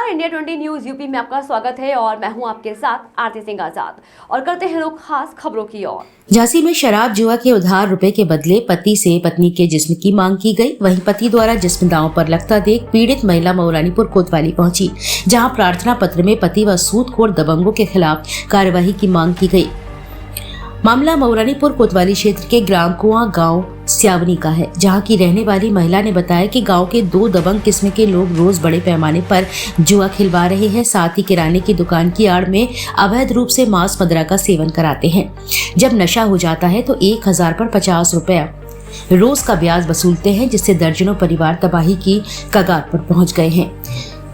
नमस्कार, India 20 news UP में आपका स्वागत है और मैं हूं आपके साथ आरती सिंह आजाद और करते हैं लोग खास खबरों की ओर। झांसी में शराब जुआ के उधार रुपए के बदले पति से पत्नी के जिस्म की मांग की गई। वहीं पति द्वारा जिस्म दांव पर लगता देख पीड़ित महिला मौलानीपुर कोतवाली पहुंची, जहां प्रार्थना पत्र में पति व सूदखोर दबंगों के खिलाफ कार्यवाही की मांग की गई। मामला मौलानीपुर कोतवाली क्षेत्र के ग्राम कुआं गांव स्यावनी का है, जहां की रहने वाली महिला ने बताया कि गांव के 2 दबंग किस्म के लोग रोज बड़े पैमाने पर जुआ खिलवा रहे हैं। साथ ही किराने की दुकान की आड़ में अवैध रूप से मांस मदिरा का सेवन कराते हैं। जब नशा हो जाता है तो 1000 पर 50 रुपया रोज का ब्याज वसूलते हैं, जिससे दर्जनों परिवार तबाही की कगार पर पहुंच गए हैं।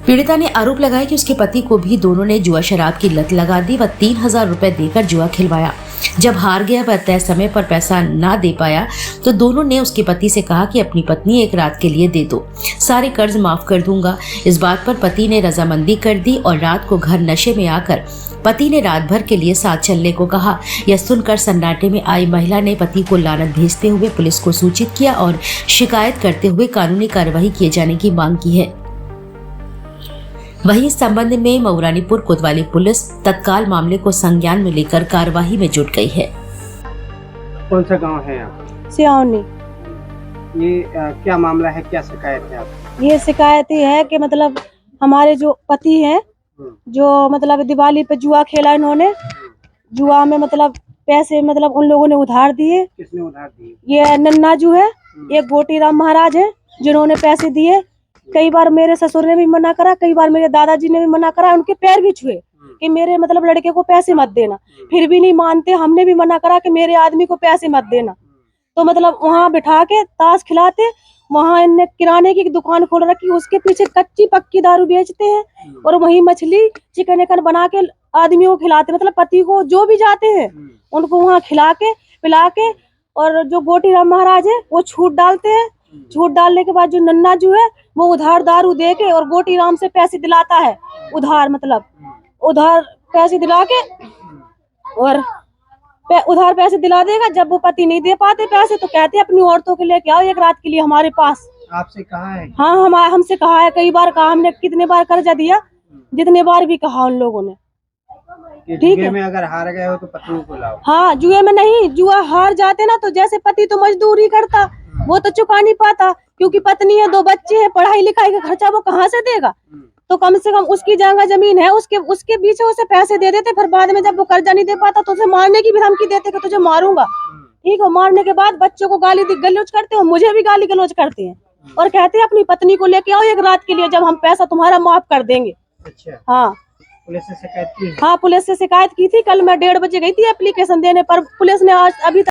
पीड़िता ने आरोप लगाया कि उसके पति को भी दोनों ने जुआ शराब की लत लगा दी व 3000 रुपए देकर जुआ खिलवाया। जब हार गया व तय समय पर पैसा ना दे पाया तो दोनों ने उसके पति से कहा कि अपनी पत्नी एक रात के लिए दे दो, सारे कर्ज माफ कर दूंगा। इस बात पर पति ने रजामंदी कर दी और रात को घर नशे में आकर पति ने रात भर के लिए साथ चलने को कहा। यह सुनकर सन्नाटे में आई महिला ने पति को लानत भेजते हुए पुलिस को सूचित किया और शिकायत करते हुए कानूनी कार्यवाही किए जाने की मांग की है। वहीं इस संबंध में मौलानीपुर कोतवाली पुलिस तत्काल मामले को संज्ञान में लेकर कार्यवाही में जुट गई है। कौन सा गांव है आप? स्यावनी। ये क्या मामला है, क्या शिकायत है आप? ये शिकायत ये है कि मतलब हमारे जो पति हैं, जो मतलब दिवाली पे जुआ खेला इन्होंने, जुआ में मतलब पैसे मतलब उन लोगों ने उधार दिए। किसने उधार दिए? ये नन्ना जो है, एक गोटीराम महाराज है जिन्होंने पैसे दिए। कई बार मेरे ससुर ने भी मना करा, कई बार मेरे दादाजी ने भी मना करा, उनके पैर भी छुए कि मेरे मतलब लड़के को पैसे मत देना, फिर भी नहीं मानते। हमने भी मना करा कि मेरे आदमी को पैसे मत देना। तो मतलब वहाँ बिठा के ताश खिलाते, वहाँ इनने किराने की दुकान खोल रखी, उसके पीछे कच्ची पक्की दारू बेचते हैं और वही मछली चिकन एकन बना के आदमियों को खिलाते। मतलब पति को जो भी जाते हैं उनको वहाँ खिला के पिला के, और जो गोटीराम महाराज है वो छूट डालते हैं। छूट डालने के बाद जो नन्ना जो है वो उधार दारू दे के और गोटीराम से पैसे दिलाता है, उधार मतलब उधार पैसे दिला के, और उधार पैसे दिला देगा। जब वो पति नहीं दे पाते पैसे तो कहते हैं अपनी औरतों के लेके आओ एक रात के लिए हमारे पास। आपसे कहा है? हाँ, हमसे कहा है, कई बार कहा हमने, कितने बार कर्जा दिया, जितने बार भी कहा उन लोगों ने। ठीक है, में अगर हार गए हो तो पत्नी को लाओ। हाँ, जुए में नहीं, जुआ हार जाते ना तो जैसे पति तो मजदूरी करता, वो तो चुका नहीं पाता क्योंकि पत्नी है, 2 बच्चे हैं, पढ़ाई लिखाई का खर्चा वो कहाँ से देगा। तो कम से कम उसकी जगह जमीन है, उसके पीछे उसे पैसे दे देते। फिर बाद में जब वो कर्जा नहीं दे पाता तो उसे मारने की भी धमकी देते कि तुझे मारूंगा। ठीक है, मारने के बाद बच्चों को गाली गलौज करते हो, मुझे भी गाली गलौज करते हैं और कहते हैं अपनी पत्नी को लेके आओ एक रात के लिए, जब हम पैसा तुम्हारा माफ कर देंगे। अच्छा। हाँ, पुलिस से शिकायत की? हाँ, पुलिस से शिकायत की थी। कल मैं 1:30 बजे गई थी एप्लीकेशन देने पर, पुलिस ने आज अभी